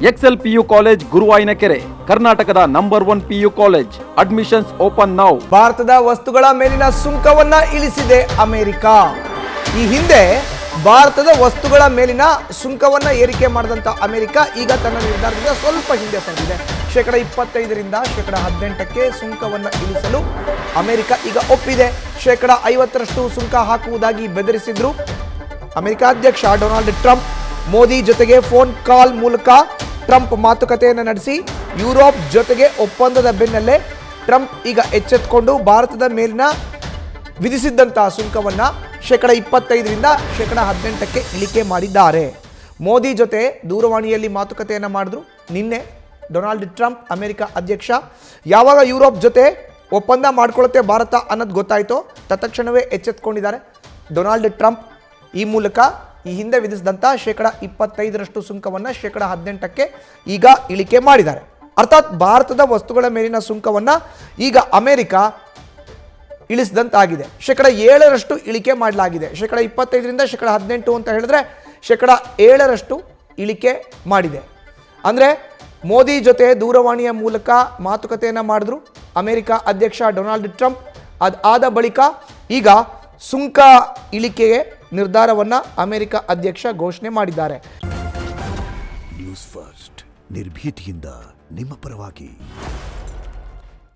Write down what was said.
Excel PU college ಗುರುವಾಯಿನಕೆರೆ, ಕರ್ನಾಟಕದ number 1 PU college. Admissions open now. ಭಾರತದ ವಸ್ತುಗಳ ಮೇಲಿನ ಸುಂಕವನ್ನ ಇಳಿಸಿದೆ ಅಮೆರಿಕ. ಈ ಹಿಂದೆ ಭಾರತದ ವಸ್ತುಗಳ ಮೇಲಿನ ಸುಂಕವನ್ನ ಏರಿಕೆ ಮಾಡಿದಂತ ಅಮೆರಿಕ ಈಗ ತನ್ನ ನಿರ್ಧಾರದಿಂದ ಸ್ವಲ್ಪ ಹಿಂದೆ ಸರಿದಿದೆ. 25% ಶೇಕಡ 18ಕ್ಕೆ ಸುಂಕವನ್ನ ಇಳಿಸಲು ಅಮೆರಿಕ ಈಗ ಒಪ್ಪಿದೆ. 50% ಸುಂಕ ಹಾಕುವುದಾಗಿ ಬೆದರಿಸಿದ್ರು ಅಮೆರಿಕ ಅಧ್ಯಕ್ಷ ಡೊನಾಲ್ಡ್ ಟ್ರಂಪ್. ಮೋದಿ ಜೊತೆಗೆ ಫೋನ್ ಕಾಲ್ ಮೂಲಕ ಟ್ರಂಪ್ ಮಾತುಕತೆಯನ್ನು ನಡೆಸಿ ಯುರೋಪ್ ಜೊತೆಗೆ ಒಪ್ಪಂದದ ಬೆನ್ನಲ್ಲೇ ಟ್ರಂಪ್ ಈಗ ಎಚ್ಚೆತ್ತುಕೊಂಡು ಭಾರತದ ಮೇಲಿನ ವಿಧಿಸಿದ್ದಂತಹ ಸುಂಕವನ್ನು 25%ರಿಂದ 18%ಕ್ಕೆ ಇಳಿಕೆ ಮಾಡಿದ್ದಾರೆ. ಮೋದಿ ಜೊತೆ ದೂರವಾಣಿಯಲ್ಲಿ ಮಾತುಕತೆಯನ್ನು ಮಾಡಿದ್ರು ನಿನ್ನೆ ಡೊನಾಲ್ಡ್ ಟ್ರಂಪ್ ಅಮೆರಿಕ ಅಧ್ಯಕ್ಷ. ಯಾವಾಗ ಯುರೋಪ್ ಜೊತೆ ಒಪ್ಪಂದ ಮಾಡ್ಕೊಳ್ಳುತ್ತೆ ಭಾರತ ಅನ್ನೋದು ಗೊತ್ತಾಯಿತು, ತತ್ಕ್ಷಣವೇ ಎಚ್ಚೆತ್ತುಕೊಂಡಿದ್ದಾರೆ ಡೊನಾಲ್ಡ್ ಟ್ರಂಪ್. ಈ ಮೂಲಕ ಈ ಹಿಂದೆ ವಿಧಿಸಿದಂಥ 25% ಸುಂಕವನ್ನು 18%ಕ್ಕೆ ಈಗ ಇಳಿಕೆ ಮಾಡಿದ್ದಾರೆ. ಅರ್ಥಾತ್ ಭಾರತದ ವಸ್ತುಗಳ ಮೇಲಿನ ಸುಂಕವನ್ನು ಈಗ ಅಮೆರಿಕ ಇಳಿಸಿದಂತಾಗಿದೆ. 7% ಇಳಿಕೆ ಮಾಡಲಾಗಿದೆ. 25%ರಿಂದ 18% ಅಂತ ಹೇಳಿದ್ರೆ 7% ಇಳಿಕೆ ಮಾಡಿದೆ. ಅಂದರೆ ಮೋದಿ ಜೊತೆ ದೂರವಾಣಿಯ ಮೂಲಕ ಮಾತುಕತೆಯನ್ನು ಮಾಡಿದ್ರು ಅಮೆರಿಕ ಅಧ್ಯಕ್ಷ ಡೊನಾಲ್ಡ್ ಟ್ರಂಪ್. ಅದಾದ ಬಳಿಕ ಈಗ ಸುಂಕ ಇಳಿಕೆಗೆ ನಿರ್ಧಾರವನ್ನು ಅಮೆರಿಕ ಅಧ್ಯಕ್ಷ ಘೋಷಣೆ ಮಾಡಿದ್ದಾರೆ. ನ್ಯೂಸ್ ಫಸ್ಟ್ ನಿರ್ಭೀತಿಯಿಂದ ನಿಮ್ಮ ಪರವಾಗಿ.